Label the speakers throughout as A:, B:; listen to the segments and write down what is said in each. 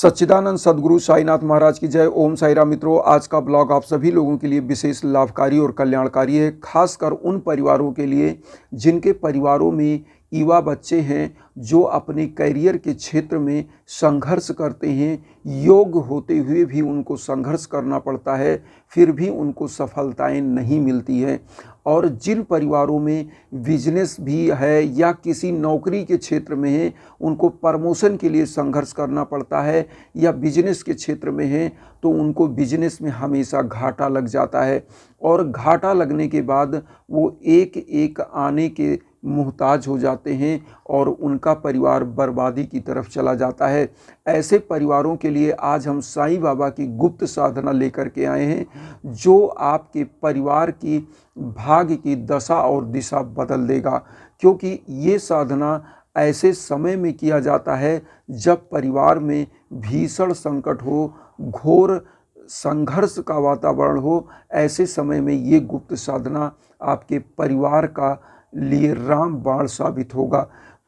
A: सच्चिदानंद सद्गुरु साईनाथ महाराज की जय। ओम साई राम। मित्रों, आज का ब्लॉग आप सभी लोगों के लिए विशेष लाभकारी और कल्याणकारी है, खासकर उन परिवारों के लिए जिनके परिवारों में युवा बच्चे हैं जो अपने करियर के क्षेत्र में संघर्ष करते हैं। योग्य होते हुए भी उनको संघर्ष करना पड़ता है, फिर भी उनको सफलताएं नहीं मिलती हैं। और जिन परिवारों में बिजनेस भी है या किसी नौकरी के क्षेत्र में है, उनको प्रमोशन के लिए संघर्ष करना पड़ता है, या बिजनेस के क्षेत्र में है तो उनको बिजनेस में हमेशा घाटा लग जाता है। और घाटा लगने के बाद वो एक एक आने के मुहताज हो जाते हैं और उनका परिवार बर्बादी की तरफ चला जाता है। ऐसे परिवारों के लिए आज हम साईं बाबा की गुप्त साधना लेकर के आए हैं, जो आपके परिवार की भाग्य की दशा और दिशा बदल देगा। क्योंकि ये साधना ऐसे समय में किया जाता है जब परिवार में भीषण संकट हो, घोर संघर्ष का वातावरण हो। ऐसे समय में ये गुप्त साधना आपके परिवार का लिए रामबाण साबित होगा।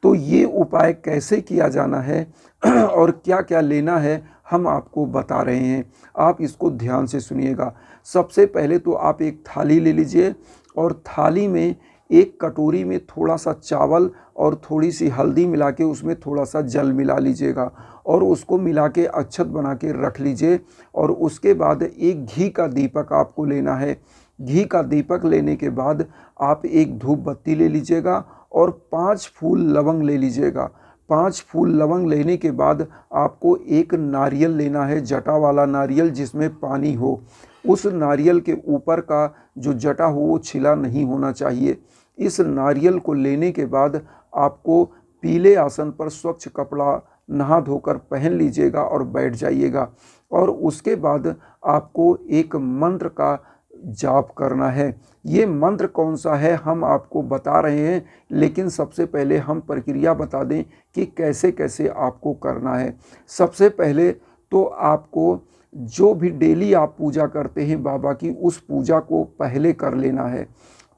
A: तो ये उपाय कैसे किया जाना है और क्या क्या लेना है, हम आपको बता रहे हैं। आप इसको ध्यान से सुनिएगा। सबसे पहले तो आप एक थाली ले लीजिए और थाली में एक कटोरी में थोड़ा सा चावल और थोड़ी सी हल्दी मिला के उसमें थोड़ा सा जल मिला लीजिएगा और उसको मिला के अक्षत बना के रख लीजिए। और उसके बाद एक घी का दीपक आपको लेना है। घी का दीपक लेने के बाद आप एक धूप बत्ती ले लीजिएगा और 5 फूल लवंग ले लीजिएगा। 5 फूल लवंग लेने के बाद आपको एक नारियल लेना है, जटा वाला नारियल जिसमें पानी हो। उस नारियल के ऊपर का जो जटा हो वो छिला नहीं होना चाहिए। इस नारियल को लेने के बाद आपको पीले आसन पर स्वच्छ कपड़ा नहा धोकर पहन लीजिएगा और बैठ जाइएगा। और उसके बाद आपको एक मंत्र का जाप करना है। ये मंत्र कौन सा है हम आपको बता रहे हैं, लेकिन सबसे पहले हम प्रक्रिया बता दें कि कैसे कैसे आपको करना है। सबसे पहले तो आपको जो भी डेली आप पूजा करते हैं बाबा की, उस पूजा को पहले कर लेना है।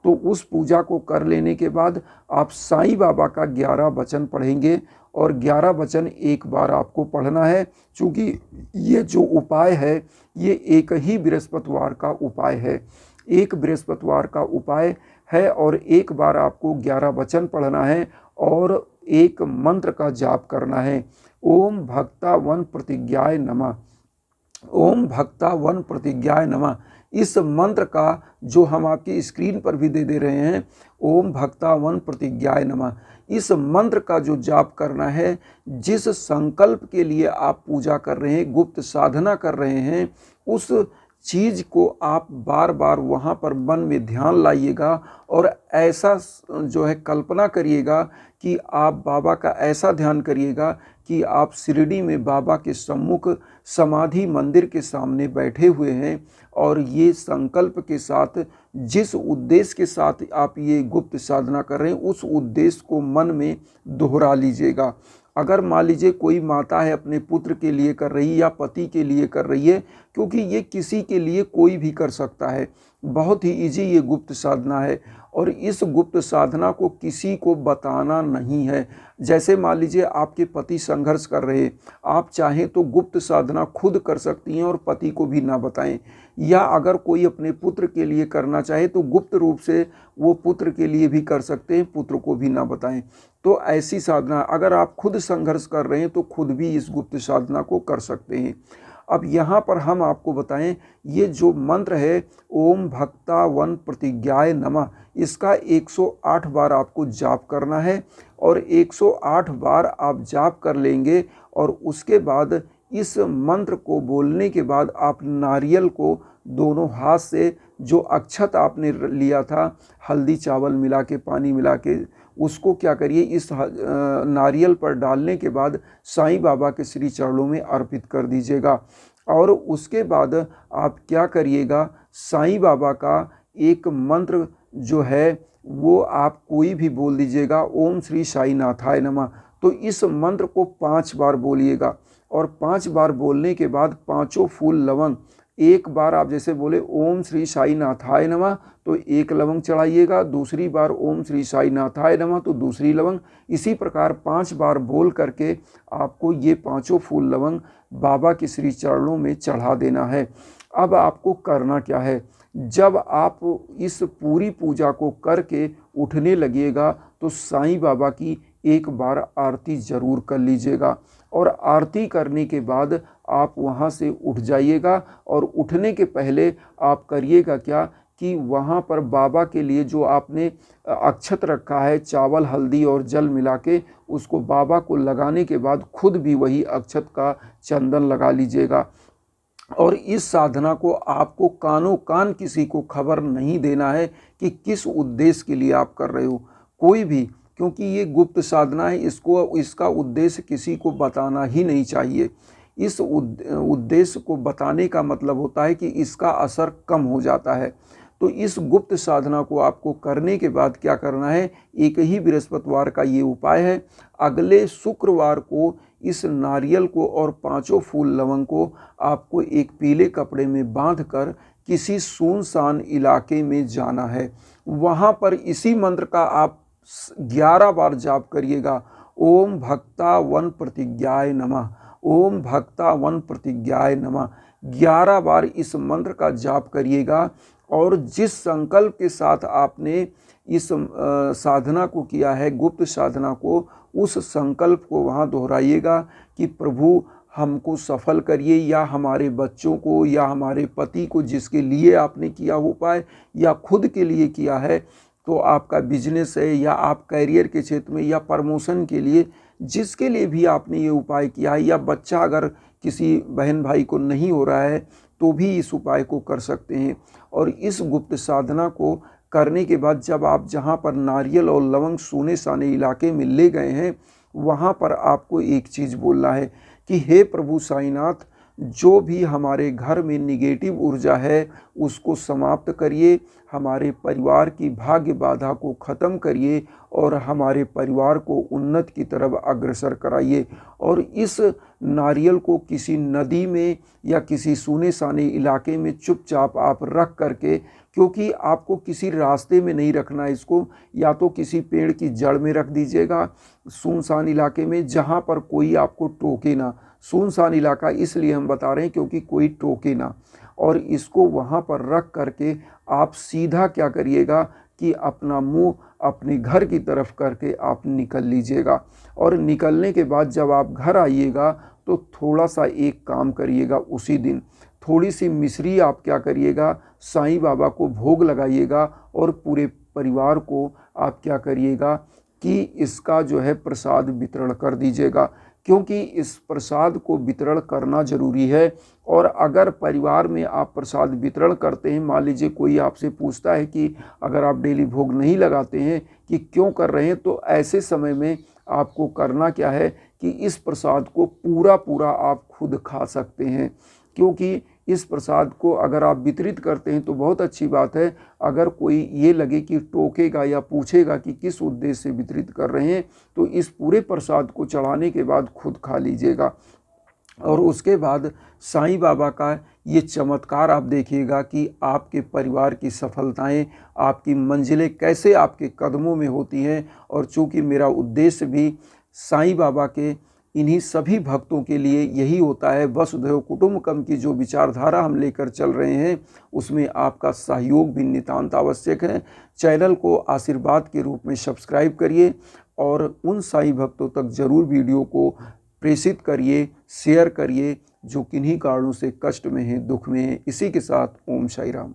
A: तो उस पूजा को कर लेने के बाद आप साईं बाबा का 11 वचन पढ़ेंगे और 11 वचन एक बार आपको पढ़ना है। चूँकि ये जो उपाय है ये एक ही बृहस्पतिवार का उपाय है, एक बृहस्पतिवार का उपाय है और एक बार आपको 11 वचन पढ़ना है और एक मंत्र का जाप करना है। ओम भक्ता वन प्रतिज्ञाय नमः। ओम भक्ता वन प्रतिज्ञाय नमः। इस मंत्र का जो हम आपकी स्क्रीन पर भी दे रहे हैं, ओम भक्ता वन प्रतिज्ञाय नमः, इस मंत्र का जो जाप करना है, जिस संकल्प के लिए आप पूजा कर रहे हैं, गुप्त साधना कर रहे हैं, उस चीज़ को आप बार बार वहाँ पर मन में ध्यान लाइएगा और ऐसा जो है कल्पना करिएगा कि आप बाबा का ऐसा ध्यान करिएगा कि आप शिरडी में बाबा के सम्मुख समाधि मंदिर के सामने बैठे हुए हैं और ये संकल्प के साथ, जिस उद्देश्य के साथ आप ये गुप्त साधना कर रहे हैं, उस उद्देश्य को मन में दोहरा लीजिएगा। अगर मान लीजिए कोई माता है अपने पुत्र के लिए कर रही है या पति के लिए कर रही है, क्योंकि ये किसी के लिए कोई भी कर सकता है। बहुत ही इजी ये गुप्त साधना है और इस गुप्त साधना को किसी को बताना नहीं है। जैसे मान लीजिए आपके पति संघर्ष कर रहे हैं, आप चाहें तो गुप्त साधना खुद कर सकती हैं और पति को भी ना बताएं। या अगर कोई अपने पुत्र के लिए करना चाहे तो गुप्त रूप से वो पुत्र के लिए भी कर सकते हैं, पुत्र को भी ना बताएं। तो ऐसी साधना अगर आप खुद संघर्ष कर रहे हैं तो खुद भी इस गुप्त साधना को कर सकते हैं। अब यहाँ पर हम आपको बताएं, ये जो मंत्र है ओम भक्ता वन प्रतिज्ञाय नमः, इसका 108 बार आपको जाप करना है और 108 बार आप जाप कर लेंगे और उसके बाद इस मंत्र को बोलने के बाद आप नारियल को दोनों हाथ से, जो अक्षत आपने लिया था हल्दी चावल मिला के, पानी मिला के, उसको क्या करिए इस नारियल पर डालने के बाद साईं बाबा के श्री चरणों में अर्पित कर दीजिएगा। और उसके बाद आप क्या करिएगा, साईं बाबा का एक मंत्र जो है वो आप कोई भी बोल दीजिएगा, ओम श्री साईनाथाय नमः। तो इस मंत्र को 5 बार बोलिएगा और 5 बार बोलने के बाद 5 फूल लवंग एक बार आप जैसे बोले ओम श्री साई नाथाय नमः तो एक लवंग चढ़ाइएगा, दूसरी बार ओम श्री साई नाथाय नमः तो दूसरी लवंग, इसी प्रकार 5 बार बोल करके आपको ये 5 फूल लवंग बाबा के श्री चरणों में चढ़ा देना है। अब आपको करना क्या है, जब आप इस पूरी पूजा को करके उठने लगिएगा तो साईं बाबा की एक बार आरती ज़रूर कर लीजिएगा, और आरती करने के बाद आप वहाँ से उठ जाइएगा। और उठने के पहले आप करिएगा क्या कि वहाँ पर बाबा के लिए जो आपने अक्षत रखा है चावल हल्दी और जल मिला के, उसको बाबा को लगाने के बाद खुद भी वही अक्षत का चंदन लगा लीजिएगा। और इस साधना को आपको कानों कान किसी को खबर नहीं देना है कि किस उद्देश्य के लिए आप कर रहे हो, कोई भी, क्योंकि ये गुप्त साधना है, इसका उद्देश्य किसी को बताना ही नहीं चाहिए। इस उद्देश्य को बताने का मतलब होता है कि इसका असर कम हो जाता है। तो इस गुप्त साधना को आपको करने के बाद क्या करना है, एक ही बृहस्पतिवार का ये उपाय है। अगले शुक्रवार को इस नारियल को और 5 फूल लवंग को आपको एक पीले कपड़े में बांधकर किसी सुनसान इलाके में जाना है। वहाँ पर इसी मंत्र का आप 11 बार जाप करिएगा, ओम भक्ता वन प्रतिज्ञाय नमः, ओम भक्ता वन प्रतिज्ञाय नमः। 11 बार इस मंत्र का जाप करिएगा, और जिस संकल्प के साथ आपने इस साधना को किया है, गुप्त साधना को, उस संकल्प को वहाँ दोहराइएगा कि प्रभु हमको सफल करिए, या हमारे बच्चों को, या हमारे पति को, जिसके लिए आपने किया हो उपाय, या खुद के लिए किया है, तो आपका बिजनेस है, या आप कैरियर के क्षेत्र में, या प्रमोशन के लिए, जिसके लिए भी आपने ये उपाय किया है, या बच्चा अगर किसी बहन भाई को नहीं हो रहा है तो भी इस उपाय को कर सकते हैं। और इस गुप्त साधना को करने के बाद जब आप जहाँ पर नारियल और लवंग सोने साने इलाके में ले गए हैं, वहाँ पर आपको एक चीज़ बोलना है कि हे प्रभु साईनाथ, जो भी हमारे घर में निगेटिव ऊर्जा है उसको समाप्त करिए, हमारे परिवार की भाग्य बाधा को ख़त्म करिए, और हमारे परिवार को उन्नत की तरफ अग्रसर कराइए। और इस नारियल को किसी नदी में या किसी सूने साने इलाके में चुपचाप आप रख करके, क्योंकि आपको किसी रास्ते में नहीं रखना है इसको, या तो किसी पेड़ की जड़ में रख दीजिएगा सुनसान इलाके में, जहाँ पर कोई आपको टोके ना। सुनसान इलाका इसलिए हम बता रहे हैं क्योंकि कोई टोके ना। और इसको वहाँ पर रख करके आप सीधा क्या करिएगा कि अपना मुंह अपने घर की तरफ करके आप निकल लीजिएगा। और निकलने के बाद जब आप घर आइएगा तो थोड़ा सा एक काम करिएगा, उसी दिन थोड़ी सी मिश्री आप क्या करिएगा, साईं बाबा को भोग लगाइएगा, और पूरे परिवार को आप क्या करिएगा कि इसका जो है प्रसाद वितरण कर दीजिएगा, क्योंकि इस प्रसाद को वितरण करना जरूरी है। और अगर परिवार में आप प्रसाद वितरण करते हैं, मान लीजिए कोई आपसे पूछता है कि अगर आप डेली भोग नहीं लगाते हैं कि क्यों कर रहे हैं, तो ऐसे समय में आपको करना क्या है कि इस प्रसाद को पूरा आप खुद खा सकते हैं, क्योंकि इस प्रसाद को अगर आप वितरित करते हैं तो बहुत अच्छी बात है। अगर कोई ये लगे कि टोकेगा या पूछेगा कि किस उद्देश्य से वितरित कर रहे हैं, तो इस पूरे प्रसाद को चढ़ाने के बाद खुद खा लीजिएगा। और उसके बाद साईं बाबा का ये चमत्कार आप देखिएगा कि आपके परिवार की सफलताएं, आपकी मंजिलें कैसे आपके कदमों में होती हैं। और चूँकि मेरा उद्देश्य भी साईं बाबा के इन्हीं सभी भक्तों के लिए यही होता है, वसुधैव कुटुंबकम की जो विचारधारा हम लेकर चल रहे हैं, उसमें आपका सहयोग भी नितांत आवश्यक है। चैनल को आशीर्वाद के रूप में सब्सक्राइब करिए, और उन साईं भक्तों तक जरूर वीडियो को प्रेषित करिए, शेयर करिए, जो किन्हीं कारणों से कष्ट में हैं, दुख में हैं। इसी के साथ ओम साई राम।